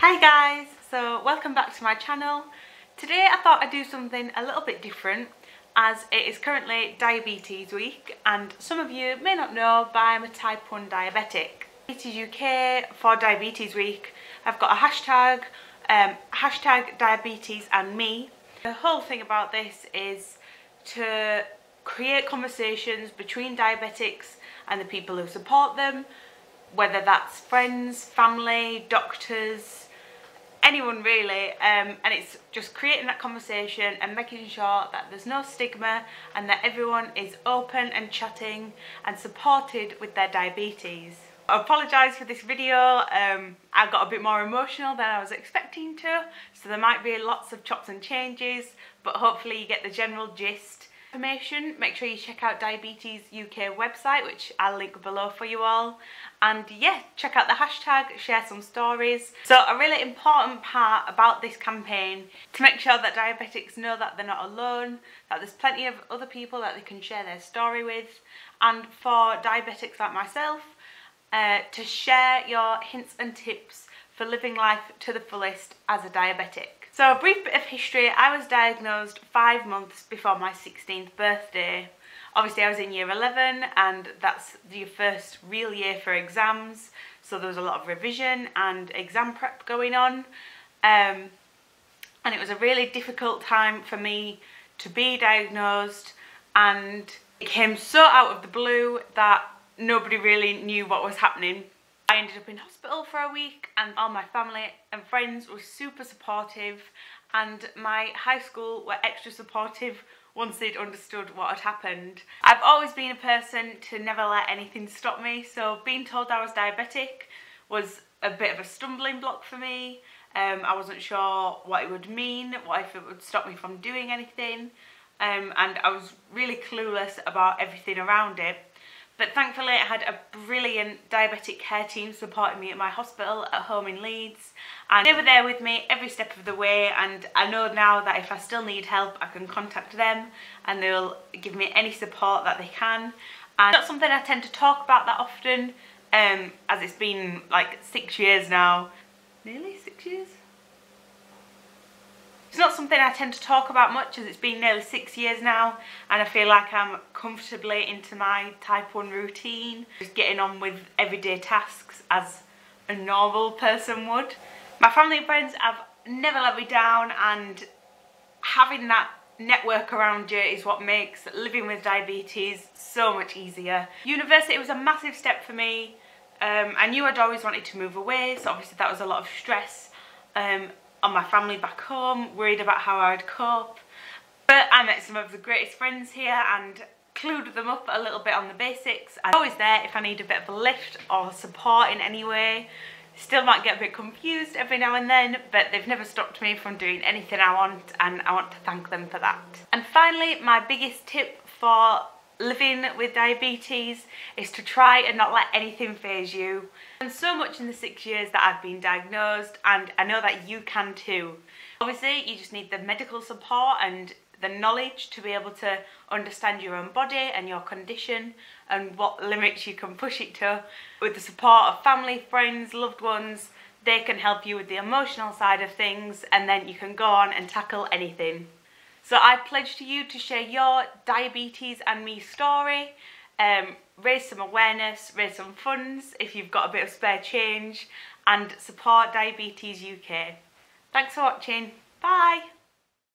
Hi guys, so welcome back to my channel. Today I thought I'd do something a little bit different as it is currently diabetes week, and some of you may not know but I'm a type 1 diabetic. Diabetes UK for diabetes week I've got a hashtag, hashtag diabetes and me. The whole thing about this is to create conversations between diabetics and the people who support them, whether that's friends, family, doctors, anyone really, and it's just creating that conversation and making sure that there's no stigma and that everyone is open and chatting and supported with their diabetes. I apologise for this video, I got a bit more emotional than I was expecting to, so there might be lots of chops and changes, but hopefully you get the general gist. Information, make sure you check out Diabetes UK website, which I'll link below for you all, and yeah, check out the hashtag, share some stories. So a really important part about this campaign to make sure that diabetics know that they're not alone, that there's plenty of other people that they can share their story with, and for diabetics like myself to share your hints and tips for living life to the fullest as a diabetic. So a brief bit of history, I was diagnosed 5 months before my 16th birthday. Obviously I was in year 11 and that's your first real year for exams, so there was a lot of revision and exam prep going on, and it was a really difficult time for me to be diagnosed, and it came so out of the blue that nobody really knew what was happening. I ended up in hospital for a week and all my family and friends were super supportive, and my high school were extra supportive once they'd understood what had happened. I've always been a person to never let anything stop me, so being told I was diabetic was a bit of a stumbling block for me. I wasn't sure what it would mean, what if it would stop me from doing anything, and I was really clueless about everything around it. But thankfully I had a brilliant diabetic care team supporting me at my hospital at home in Leeds, and they were there with me every step of the way, and I know now that if I still need help I can contact them and they'll give me any support that they can. And it's not something I tend to talk about that often, as it's been like 6 years now. Nearly 6 years? It's not something I tend to talk about much as it's been nearly 6 years now, and I feel like I'm comfortably into my type 1 routine, just getting on with everyday tasks as a normal person would. My family and friends have never let me down, and having that network around you is what makes living with diabetes so much easier. University was a massive step for me. I knew I'd always wanted to move away, so obviously that was a lot of stress on my family back home, worried about how I'd cope. But I met some of the greatest friends here and clued them up a little bit on the basics. I'm always there if I need a bit of a lift or support in any way. Still might get a bit confused every now and then, but they've never stopped me from doing anything I want, and I want to thank them for that. And finally, my biggest tip for living with diabetes is to try and not let anything faze you. And so much in the 6 years that I've been diagnosed, and I know that you can too. Obviously you just need the medical support and the knowledge to be able to understand your own body and your condition and what limits you can push it to. With the support of family, friends, loved ones, they can help you with the emotional side of things, and then you can go on and tackle anything. So I pledge to you to share your diabetes and me story, raise some awareness, raise some funds if you've got a bit of spare change, and support Diabetes UK. Thanks for watching. Bye!